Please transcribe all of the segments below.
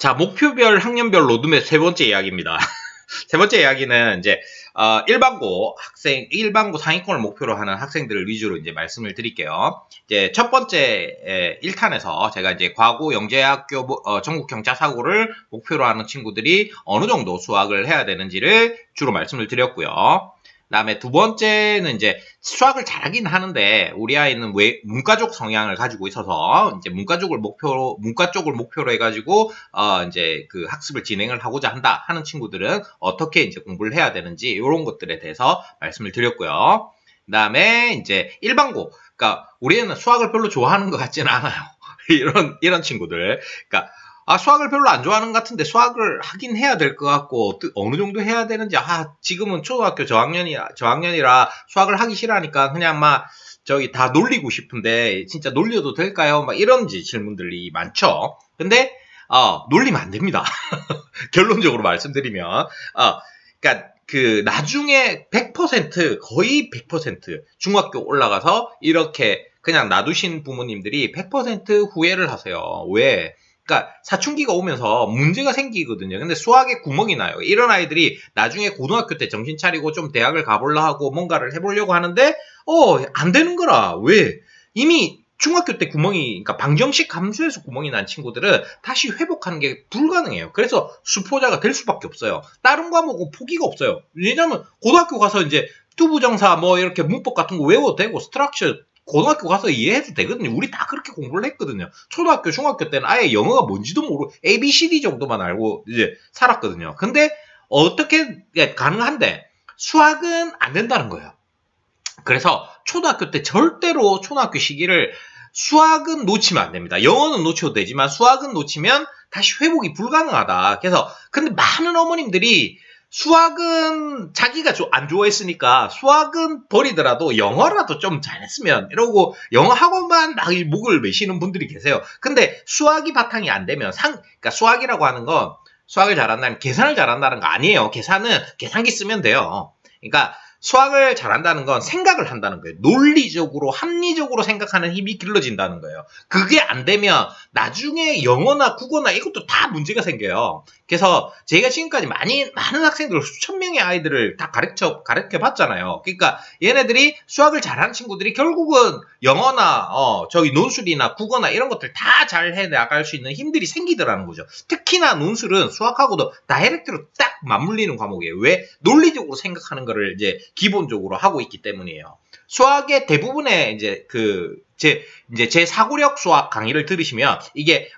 자, 목표별 학년별 로드맵 세 번째 이야기입니다. 세 번째 이야기는 이제 일반고 상위권을 목표로 하는 학생들을 위주로 이제 말씀을 드릴게요. 이제 첫 번째 1탄에서 제가 이제 과고 영재학교 전국 경차 사고를 목표로 하는 친구들이 어느 정도 수학을 해야 되는지를 주로 말씀을 드렸고요. 그다음에 두 번째는 이제 수학을 잘하긴 하는데 우리 아이는 왜 문과적 성향을 가지고 있어서 이제 문과 쪽을 목표로 해가지고 이제 그 학습을 진행을 하고자 한다 하는 친구들은 어떻게 이제 공부를 해야 되는지 이런 것들에 대해서 말씀을 드렸고요. 그다음에 이제 일반고, 그러니까 우리 애는 수학을 별로 좋아하는 것 같지는 않아요. 이런 친구들, 그러니까 수학을 별로 안 좋아하는 것 같은데 수학을 하긴 해야 될 것 같고, 어느 정도 해야 되는지, 지금은 초등학교 저학년이라 수학을 하기 싫어하니까 그냥 저기 다 놀리고 싶은데, 진짜 놀려도 될까요? 이런 질문들이 많죠. 근데, 놀리면 안 됩니다. 결론적으로 말씀드리면, 그러니까, 나중에 100%, 거의 100% 중학교 올라가서 이렇게 그냥 놔두신 부모님들이 100% 후회를 하세요. 왜? 그러니까 사춘기가 오면서 문제가 생기거든요. 근데 수학에 구멍이 나요. 이런 아이들이 나중에 고등학교 때 정신 차리고 좀 대학을 가보려 하고 뭔가를 해보려고 하는데 안 되는 거라. 왜? 이미 중학교 때 그러니까 방정식 함수에서 구멍이 난 친구들은 다시 회복하는 게 불가능해요. 그래서 수포자가 될 수밖에 없어요. 다른 과목은 포기가 없어요. 왜냐면 고등학교 가서 이제 투부정사 이렇게 문법 같은 거 외워도 되고 스트럭처 고등학교 가서 이해해도 되거든요. 우리 다 그렇게 공부를 했거든요. 초등학교, 중학교 때는 아예 영어가 뭔지도 모르고 ABCD 정도만 알고 이제 살았거든요. 근데 어떻게 가능한데 수학은 안 된다는 거예요. 그래서 초등학교 때 절대로 초등학교 시기를 수학은 놓치면 안 됩니다. 영어는 놓쳐도 되지만 수학은 놓치면 다시 회복이 불가능하다. 그래서 근데 많은 어머님들이 수학은 자기가 안 좋아했으니까 수학은 버리더라도 영어라도 좀 잘했으면 이러고 영어 학원만 막 목을 매시는 분들이 계세요. 근데 수학이 바탕이 안 되면 그러니까 수학이라고 하는 건 수학을 잘한다는 계산을 잘한다는 거 아니에요. 계산은 계산기 쓰면 돼요. 그러니까 수학을 잘한다는 건 생각을 한다는 거예요. 논리적으로, 합리적으로 생각하는 힘이 길러진다는 거예요. 그게 안 되면 나중에 영어나 국어나 이것도 다 문제가 생겨요. 그래서 제가 지금까지 많은 학생들, 수천 명의 아이들을 다 가르쳐 봤잖아요. 그러니까 얘네들이 수학을 잘하는 친구들이 결국은 영어나, 논술이나 국어나 이런 것들 다 잘 해 나갈 수 있는 힘들이 생기더라는 거죠. 특히나 논술은 수학하고도 다이렉트로 딱 맞물리는 과목이에요. 왜? 논리적으로 생각하는 거를 이제 기본적으로 하고 있기 때문이에요. 수학의 대부분의 제 사고력 수학 강의를 들으시면 이게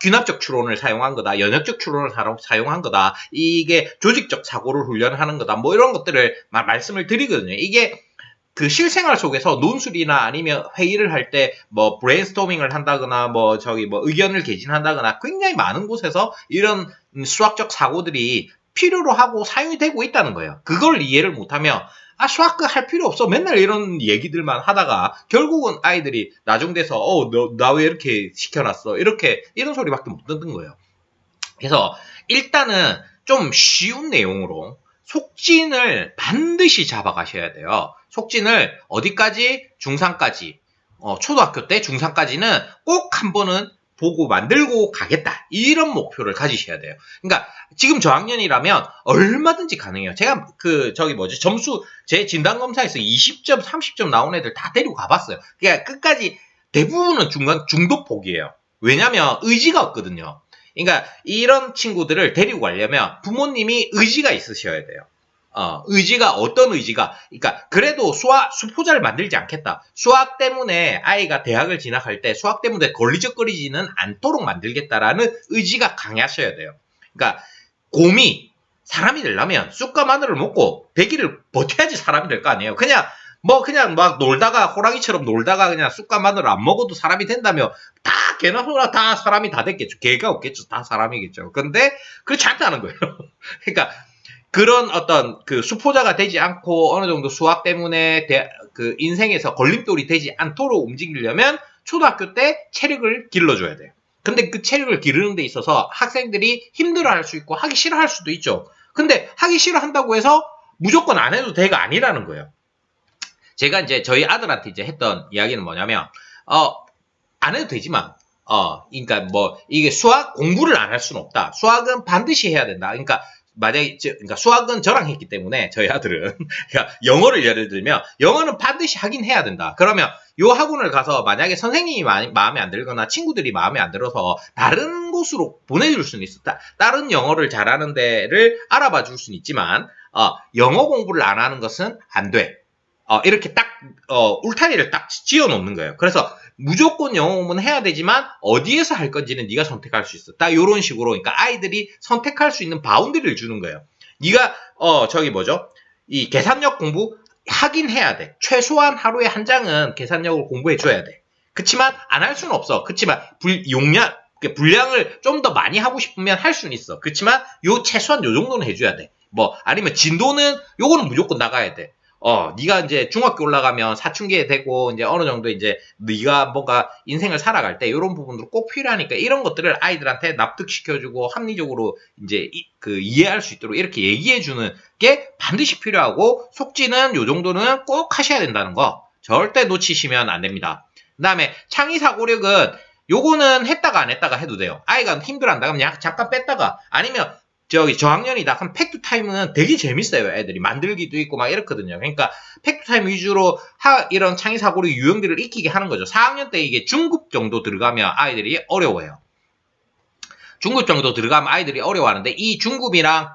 귀납적 추론을 사용한 거다, 연역적 추론을 사용한 거다, 이게 조직적 사고를 훈련하는 거다, 이런 것들을 말씀을 드리거든요. 이게 그 실생활 속에서 논술이나 아니면 회의를 할 때 브레인스토밍을 한다거나 의견을 개진한다거나 굉장히 많은 곳에서 이런 수학적 사고들이 필요로 하고 사용이 되고 있다는 거예요. 그걸 이해를 못하면 수학 할 필요 없어. 맨날 이런 얘기들만 하다가 결국은 아이들이 나중 돼서 나 왜 이렇게 시켜놨어. 이런 소리밖에 못 듣는 거예요. 그래서 일단은 좀 쉬운 내용으로 속진을 반드시 잡아가셔야 돼요. 속진을 어디까지? 중3까지. 초등학교 때 중3까지는 꼭 한 번은 보고 만들고 가겠다. 이런 목표를 가지셔야 돼요. 그러니까 지금 저학년이라면 얼마든지 가능해요. 제가 점수 제 진단검사에서 20점, 30점 나온 애들 다 데리고 가봤어요. 그러니까 끝까지 대부분은 중도 폭이에요. 왜냐면 의지가 없거든요. 그러니까 이런 친구들을 데리고 가려면 부모님이 의지가 있으셔야 돼요. 의지가 어떤 의지가? 그러니까 그래도 수포자를 만들지 않겠다. 수학 때문에 아이가 대학을 진학할 때 수학 때문에 걸리적거리지는 않도록 만들겠다라는 의지가 강하셔야 돼요. 그러니까 곰이 사람이 되려면 쑥과 마늘을 먹고 100일을 버텨야지 사람이 될 거 아니에요. 그냥 막 놀다가 호랑이처럼 놀다가 그냥 쑥과 마늘을 안 먹어도 사람이 된다면 다 개나 소나 다 사람이 다 됐겠죠. 개가 없겠죠. 다 사람이겠죠. 근데 그렇지 않다는 거예요. 그러니까 그런 어떤 수포자가 되지 않고 어느 정도 수학 때문에 인생에서 걸림돌이 되지 않도록 움직이려면 초등학교 때 체력을 길러줘야 돼요. 근데 그 체력을 기르는 데 있어서 학생들이 힘들어할 수 있고 하기 싫어할 수도 있죠. 근데 하기 싫어한다고 해서 무조건 안 해도 돼가 아니라는 거예요. 제가 이제 저희 아들한테 이제 했던 이야기는 뭐냐면 안 해도 되지만 그러니까 뭐 이게 수학 공부를 안 할 수는 없다. 수학은 반드시 해야 된다. 그러니까 만약에 그러니까 수학은 저랑 했기 때문에 저희 아들은 그러니까 영어를 예를 들면 영어는 반드시 하긴 해야 된다. 그러면 요 학원을 가서 만약에 선생님이 마음에 안 들거나 친구들이 마음에 안 들어서 다른 곳으로 보내줄 수는 있었다. 다른 영어를 잘하는 데를 알아봐 줄 수는 있지만 영어 공부를 안 하는 것은 안 돼. 이렇게 딱 울타리를 딱 지어 놓는 거예요. 그래서 무조건 영어 공부는 해야 되지만 어디에서 할 건지는 네가 선택할 수 있어. 딱 이런 식으로 그러니까 아이들이 선택할 수 있는 바운드리를 주는 거예요. 네가 저기 뭐죠? 이 계산력 공부 하긴 해야 돼. 최소한 하루에 한 장은 계산력을 공부해 줘야 돼. 그치만 안 할 수는 없어. 그치만 분량을 좀 더 많이 하고 싶으면 할 수는 있어. 그치만 최소한 요 정도는 해줘야 돼. 뭐 아니면 진도는 요거는 무조건 나가야 돼. 네가 이제 중학교 올라가면 사춘기에 되고 이제 어느 정도 이제 네가 뭔가 인생을 살아갈 때 이런 부분들 꼭 필요하니까 이런 것들을 아이들한테 납득시켜주고 합리적으로 이제 이해할 수 있도록 이렇게 얘기해주는 게 반드시 필요하고 속지는 요 정도는 꼭 하셔야 된다는 거 절대 놓치시면 안 됩니다. 그 다음에 창의사고력은 요거는 했다가 안 했다가 해도 돼요. 아이가 힘들어한다 그러면 잠깐 뺐다가 아니면 저학년이다. 그럼 팩트 타임은 되게 재밌어요. 애들이 만들기도 있고 막 이렇거든요. 그러니까 팩트 타임 위주로 이런 창의 사고력 유형들을 익히게 하는 거죠. 4학년 때 이게 중급 정도 들어가면 아이들이 어려워요. 중급 정도 들어가면 아이들이 어려워하는데 이 중급이랑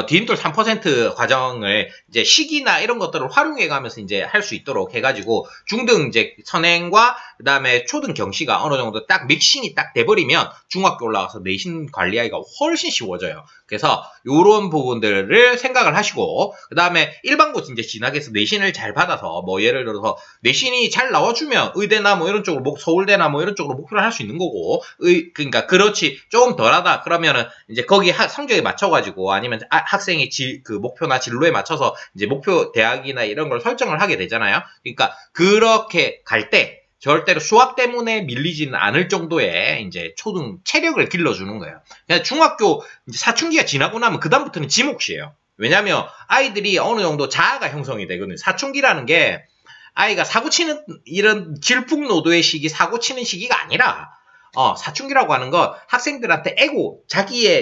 디딤돌 3% 과정을 이제 시기나 이런 것들을 활용해 가면서 이제 할 수 있도록 해가지고 중등 이제 선행과 그 다음에 초등 경시가 어느 정도 딱 믹싱이 딱 돼버리면 중학교 올라가서 내신 관리하기가 훨씬 쉬워져요. 그래서 요런 부분들을 생각을 하시고 그 다음에 일반고 이제 진학해서 내신을 잘 받아서 뭐 예를 들어서 내신이 잘 나와주면 의대나 뭐 이런 쪽으로 서울대나 뭐 이런 쪽으로 목표를 할 수 있는 거고 그러니까 그렇지 조금 덜하다 그러면은 이제 거기 성적에 맞춰가지고 아니면 학생의 그 목표나 진로에 맞춰서 이제 목표 대학이나 이런 걸 설정을 하게 되잖아요. 그러니까 그렇게 갈 때 절대로 수학 때문에 밀리지는 않을 정도의 이제 초등 체력을 길러주는 거예요. 그냥 중학교 이제 사춘기가 지나고 나면 그다음부터는 지 몫이에요. 왜냐면 아이들이 어느 정도 자아가 형성이 되거든요. 사춘기라는 게 아이가 사고 치는 이런 질풍노도의 시기, 사고 치는 시기가 아니라 사춘기라고 하는 건 학생들한테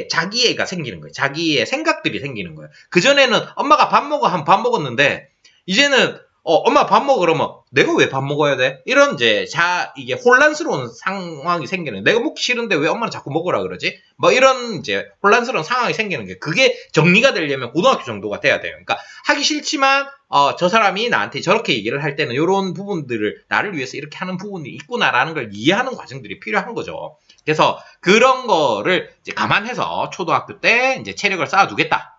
자기애가 생기는 거예요. 자기의 생각들이 생기는 거예요. 그전에는 엄마가 밥 먹어 하면 밥 먹었는데, 이제는, 엄마 밥 먹어 그러면 내가 왜 밥 먹어야 돼? 이런 이게 혼란스러운 상황이 생기는, 내가 먹기 싫은데 왜 엄마는 자꾸 먹으라 그러지? 뭐 이런 이제 혼란스러운 상황이 생기는 게, 그게 정리가 되려면 고등학교 정도가 돼야 돼요. 그러니까 하기 싫지만, 저 사람이 나한테 저렇게 얘기를 할 때는 이런 부분들을 나를 위해서 이렇게 하는 부분이 있구나라는 걸 이해하는 과정들이 필요한 거죠. 그래서 그런 거를 이제 감안해서 초등학교 때 이제 체력을 쌓아두겠다.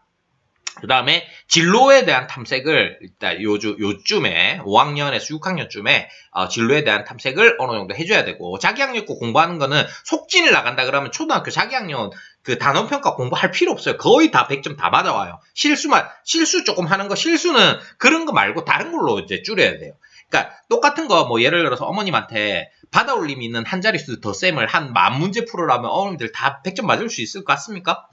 그 다음에 진로에 대한 탐색을 일단 요쯤에 5학년에서 6학년쯤에 진로에 대한 탐색을 어느 정도 해줘야 되고 자기학력고 공부하는 거는 속진을 나간다 그러면 초등학교 자기학력 그 단원평가 공부할 필요 없어요. 거의 다 100점 다 맞아와요. 실수 조금 하는 거 실수는 그런 거 말고 다른 걸로 이제 줄여야 돼요. 그러니까 똑같은 거 뭐 예를 들어서 어머님한테 받아올림이 있는 한 자릿수 덧셈을 한 10,000문제 풀으라면 어머님들 다 100점 맞을 수 있을 것 같습니까?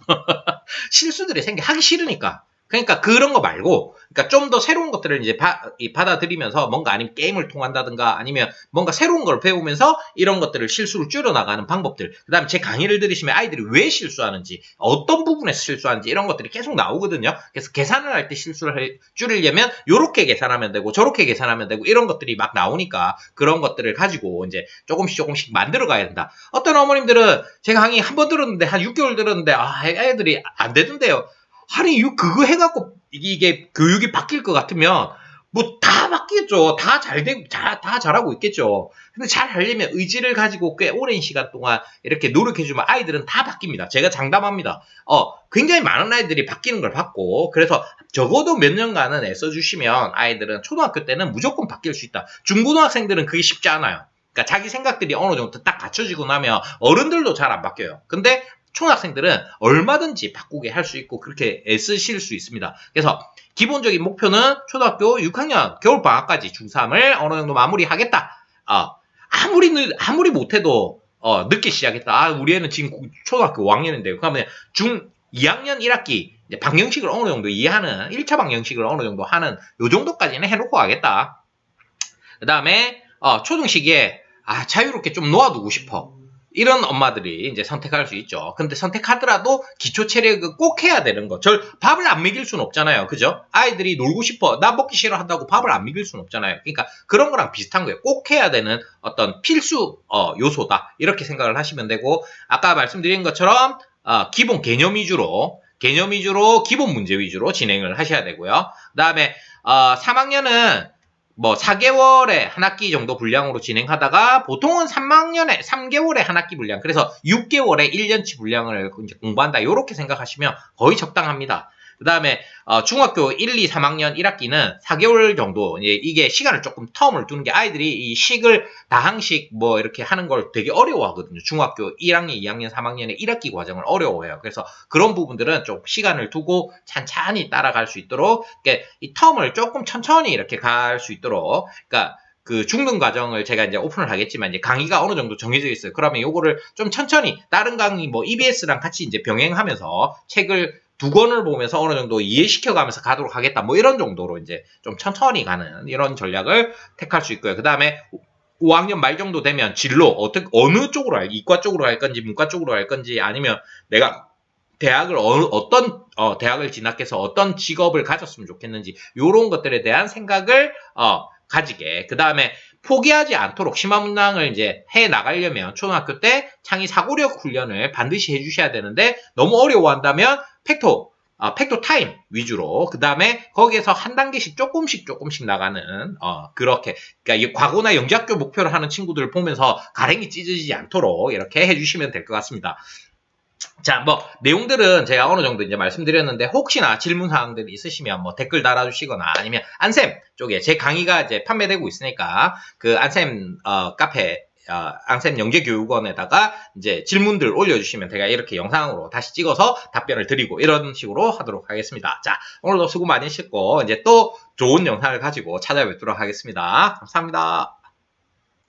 실수들이 하기 싫으니까. 그러니까 그런 거 말고, 그러니까 좀 더 새로운 것들을 이제 받아들이면서 뭔가 아니면 게임을 통한다든가 아니면 뭔가 새로운 걸 배우면서 이런 것들을 실수를 줄여나가는 방법들. 그 다음에 제 강의를 들으시면 아이들이 왜 실수하는지, 어떤 부분에서 실수하는지 이런 것들이 계속 나오거든요. 그래서 계산을 할 때 실수를 줄이려면 요렇게 계산하면 되고 저렇게 계산하면 되고 이런 것들이 막 나오니까 그런 것들을 가지고 이제 조금씩 만들어 가야 된다. 어떤 어머님들은 제가 강의 한 번 들었는데 한 6개월 들었는데 애들이 안 되던데요. 아니, 그거 해갖고, 이게 교육이 바뀔 것 같으면, 뭐, 다 바뀌겠죠. 다 다 잘하고 있겠죠. 근데 잘 하려면 의지를 가지고 꽤 오랜 시간 동안 이렇게 노력해주면 아이들은 다 바뀝니다. 제가 장담합니다. 굉장히 많은 아이들이 바뀌는 걸 봤고, 그래서 적어도 몇 년간은 애써주시면 아이들은 초등학교 때는 무조건 바뀔 수 있다. 중고등학생들은 그게 쉽지 않아요. 그러니까 자기 생각들이 어느 정도 딱 갖춰지고 나면 어른들도 잘 안 바뀌어요. 근데 초등학생들은 얼마든지 바꾸게 할 수 있고 그렇게 애쓰실 수 있습니다. 그래서 기본적인 목표는 초등학교 6학년 겨울방학까지 중3을 어느 정도 마무리하겠다. 아무리 못해도 늦게 시작했다. 우리 애는 지금 초등학교 5학년인데 그러면 중 2학년 1학기 방정식을 어느 정도 이해하는 1차 방정식을 어느 정도 하는 요 정도까지는 해놓고 가겠다. 그 다음에 초등 시기에 자유롭게 좀 놓아두고 싶어. 이런 엄마들이 이제 선택할 수 있죠. 근데 선택하더라도 기초 체력을 꼭 해야 되는 거. 밥을 안 먹일 수는 없잖아요. 그죠? 아이들이 놀고 싶어. 나 먹기 싫어 한다고 밥을 안 먹일 수는 없잖아요. 그러니까 그런 거랑 비슷한 거예요. 꼭 해야 되는 어떤 필수 요소다. 이렇게 생각을 하시면 되고, 아까 말씀드린 것처럼 기본 개념 위주로 기본 문제 위주로 진행을 하셔야 되고요. 그다음에 3학년은 뭐 4개월에 한 학기 정도 분량으로 진행하다가 보통은 3학년에 3개월에 한 학기 분량, 그래서 6개월에 1년치 분량을 이제 공부한다. 이렇게 생각하시면 거의 적당합니다. 그 다음에 중학교 1, 2, 3학년 1학기는 4개월 정도, 이게 시간을 조금 텀을 두는 게, 아이들이 이 식을 다항식 뭐 이렇게 하는 걸 되게 어려워하거든요. 중학교 1학년, 2학년, 3학년의 1학기 과정을 어려워해요. 그래서 그런 부분들은 좀 시간을 두고 찬찬히 따라갈 수 있도록, 이 텀을 조금 천천히 이렇게 갈 수 있도록, 그러니까 그 죽는 과정을 제가 이제 오픈을 하겠지만, 이제 강의가 어느 정도 정해져 있어요. 그러면 요거를 좀 천천히 다른 강의 뭐 EBS랑 같이 이제 병행하면서 책을 2권을 보면서 어느 정도 이해시켜가면서 가도록 하겠다. 뭐 이런 정도로 이제 좀 천천히 가는 이런 전략을 택할 수 있고요. 그 다음에 5학년 말 정도 되면 진로, 어느 쪽으로 이과 쪽으로 갈 건지, 문과 쪽으로 갈 건지, 아니면 내가 대학을 어떤 대학을 진학해서 어떤 직업을 가졌으면 좋겠는지, 요런 것들에 대한 생각을 가지게. 그 다음에 포기하지 않도록 심화문항을 이제 해 나가려면 초등학교 때 창의 사고력 훈련을 반드시 해주셔야 되는데, 너무 어려워한다면 팩토 타임 위주로, 그 다음에 거기에서 한 단계씩 조금씩 나가는, 그렇게, 그러니까 이 과거나 영재학교 목표를 하는 친구들을 보면서 가랭이 찢어지지 않도록 이렇게 해주시면 될 것 같습니다. 자, 뭐 내용들은 제가 어느 정도 이제 말씀드렸는데, 혹시나 질문 사항들이 있으시면 뭐 댓글 달아주시거나, 아니면 안쌤 쪽에 제 강의가 이제 판매되고 있으니까 그 안쌤 카페, 안쌤 영재교육원에다가 이제 질문들 올려주시면 제가 이렇게 영상으로 다시 찍어서 답변을 드리고, 이런 식으로 하도록 하겠습니다. 자, 오늘도 수고 많으셨고, 이제 또 좋은 영상을 가지고 찾아뵙도록 하겠습니다. 감사합니다.